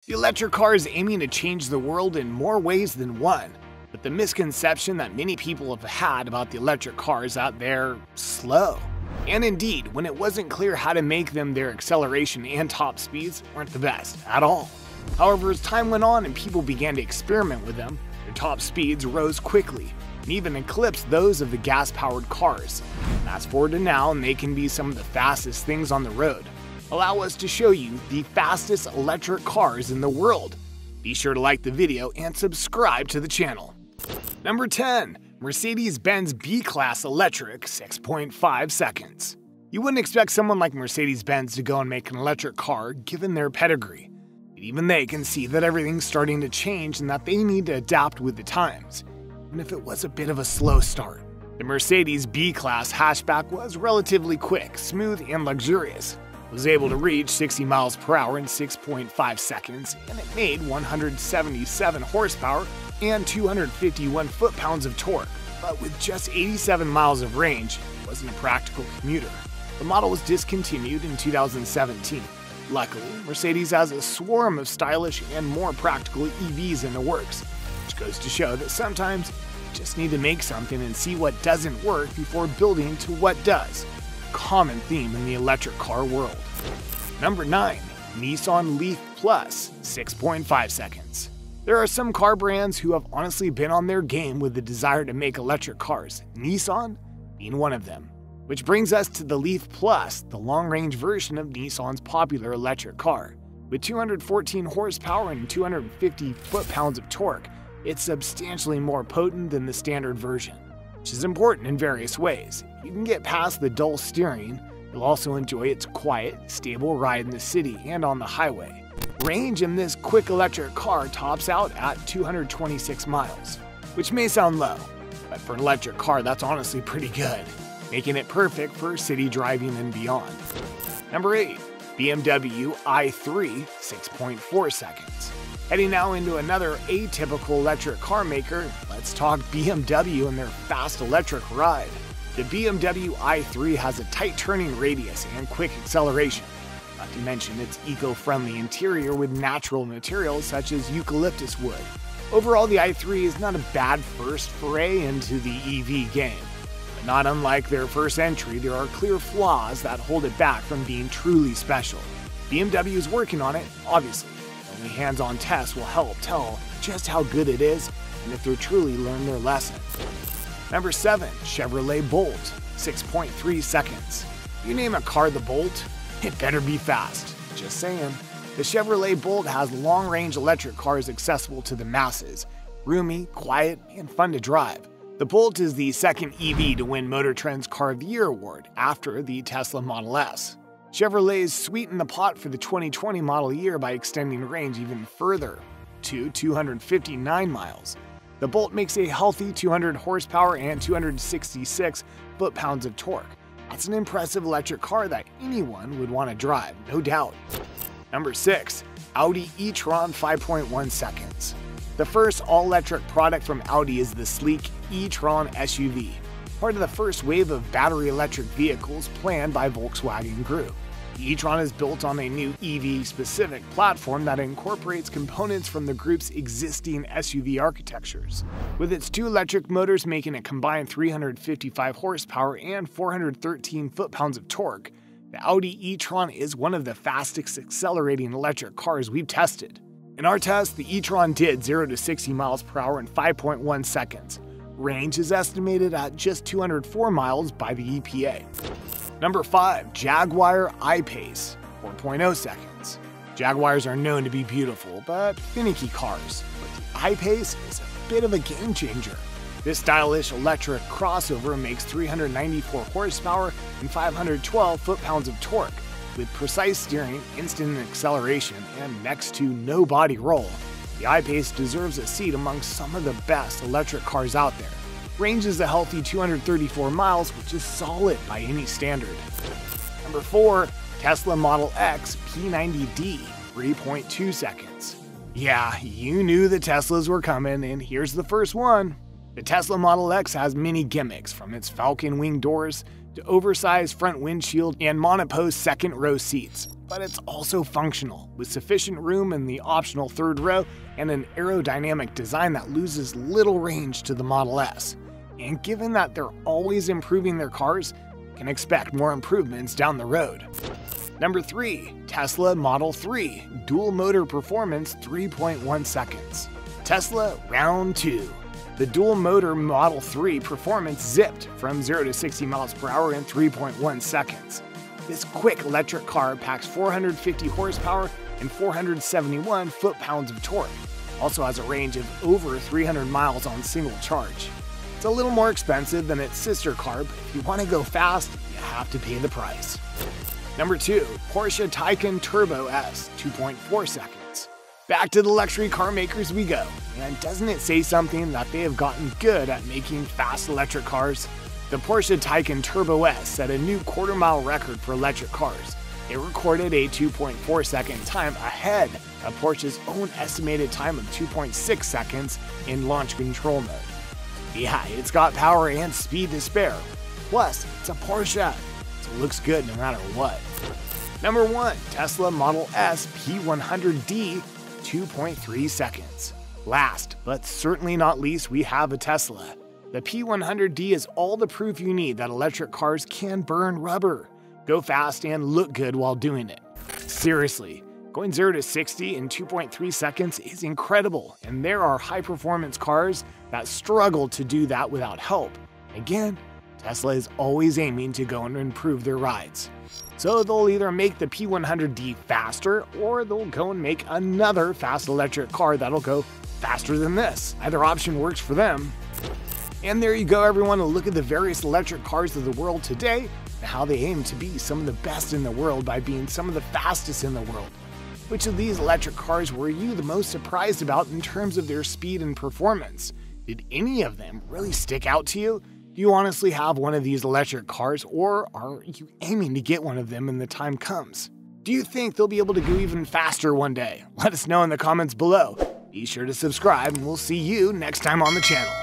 The electric car is aiming to change the world in more ways than one, but the misconception that many people have had about the electric car is that they're slow. And indeed, when it wasn't clear how to make them, their acceleration and top speeds weren't the best at all. However, as time went on and people began to experiment with them, their top speeds rose quickly and even eclipsed those of the gas-powered cars. Fast forward to now, and they can be some of the fastest things on the road. Allow us to show you the fastest electric cars in the world. Be sure to like the video and subscribe to the channel. Number 10. Mercedes-Benz B-Class Electric 6.5 seconds. You wouldn't expect someone like Mercedes-Benz to go and make an electric car given their pedigree. But even they can see that everything's starting to change and that they need to adapt with the times, even if it was a bit of a slow start. The Mercedes B-Class hatchback was relatively quick, smooth, and luxurious. It was able to reach 60 miles per hour in 6.5 seconds, and it made 177 horsepower and 251 foot-pounds of torque. But with just 87 miles of range, it wasn't a practical commuter. The model was discontinued in 2017. Luckily, Mercedes has a swarm of stylish and more practical EVs in the works, which goes to show that sometimes you just need to make something and see what doesn't work before building to what does. Common theme in the electric car world. Number 9. Nissan Leaf Plus 6.5 seconds. There are some car brands who have honestly been on their game with the desire to make electric cars, Nissan being one of them. Which brings us to the Leaf Plus, the long-range version of Nissan's popular electric car. With 214 horsepower and 250 foot-pounds of torque, it's substantially more potent than the standard version, which is important in various ways. You can get past the dull steering, you'll also enjoy its quiet, stable ride in the city and on the highway. Range in this quick electric car tops out at 226 miles, which may sound low, but for an electric car that's honestly pretty good, making it perfect for city driving and beyond. Number 8. BMW i3 6.4 seconds. Heading now into another atypical electric car maker, let's talk BMW and their fast electric ride. The BMW i3 has a tight turning radius and quick acceleration, not to mention its eco-friendly interior with natural materials such as eucalyptus wood. Overall, the i3 is not a bad first foray into the EV game. But not unlike their first entry, there are clear flaws that hold it back from being truly special. BMW is working on it, obviously. Only hands-on tests will help tell just how good it is and if they truly learned their lesson. Number 7. Chevrolet Bolt 6.3 seconds. You name a car the Bolt, it better be fast. Just saying. The Chevrolet Bolt has long-range electric cars accessible to the masses, roomy, quiet, and fun to drive. The Bolt is the second EV to win Motor Trend's Car of the Year award after the Tesla Model S. Chevrolet sweetened the pot for the 2020 model year by extending range even further to 259 miles. The Bolt makes a healthy 200 horsepower and 266 foot-pounds of torque. That's an impressive electric car that anyone would want to drive, no doubt. Number 6. Audi e-tron 5.1 seconds. The first all-electric product from Audi is the sleek e-tron SUV, part of the first wave of battery electric vehicles planned by Volkswagen Group. The e-tron is built on a new EV-specific platform that incorporates components from the group's existing SUV architectures. With its 2 electric motors making a combined 355 horsepower and 413 foot-pounds of torque, the Audi e-tron is one of the fastest accelerating electric cars we've tested. In our test, the e-tron did 0 to 60 miles per hour in 5.1 seconds. Range is estimated at just 204 miles by the EPA. Number 5. Jaguar I-Pace 4.0 seconds. Jaguars are known to be beautiful but finicky cars, but the I-Pace is a bit of a game changer. This stylish electric crossover makes 394 horsepower and 512 foot-pounds of torque. With precise steering, instant acceleration, and next to no body roll, the I-Pace deserves a seat among some of the best electric cars out there. Range is a healthy 234 miles, which is solid by any standard. Number 4. Tesla Model X P90D 3.2 seconds. Yeah, you knew the Teslas were coming, and here's the first one. The Tesla Model X has many gimmicks, from its falcon wing doors oversized front windshield, and monopose second row seats. But it's also functional, with sufficient room in the optional third row and an aerodynamic design that loses little range to the Model S. And given that they're always improving their cars, you can expect more improvements down the road. Number 3. Tesla Model 3 Dual Motor Performance 3.1 seconds. Tesla Round 2. The dual motor Model 3 performance zipped from 0 to 60 miles per hour in 3.1 seconds. This quick electric car packs 450 horsepower and 471 foot-pounds of torque. Also has a range of over 300 miles on single charge. It's a little more expensive than its sister car, but if you want to go fast, you have to pay the price. Number 2. Porsche Taycan Turbo S 2.4 seconds. Back to the luxury car makers we go, and doesn't it say something that they have gotten good at making fast electric cars? The Porsche Taycan Turbo S set a new quarter-mile record for electric cars. It recorded a 2.4 second time ahead of Porsche's own estimated time of 2.6 seconds in launch control mode. Yeah, it's got power and speed to spare. Plus, it's a Porsche, so it looks good no matter what. Number 1. Tesla Model S P100D 2.3 seconds. Last, but certainly not least, we have a Tesla. The P100D is all the proof you need that electric cars can burn rubber, go fast, and look good while doing it. Seriously, going 0 to 60 in 2.3 seconds is incredible, and there are high-performance cars that struggle to do that without help. Again, Tesla is always aiming to go and improve their rides. So they'll either make the P100D faster, or they'll go and make another fast electric car that'll go faster than this. Either option works for them. And there you go, everyone, a look at the various electric cars of the world today and how they aim to be some of the best in the world by being some of the fastest in the world. Which of these electric cars were you the most surprised about in terms of their speed and performance? Did any of them really stick out to you? Do you honestly have one of these electric cars, or are you aiming to get one of them when the time comes? Do you think they'll be able to go even faster one day? Let us know in the comments below. Be sure to subscribe, and we'll see you next time on the channel.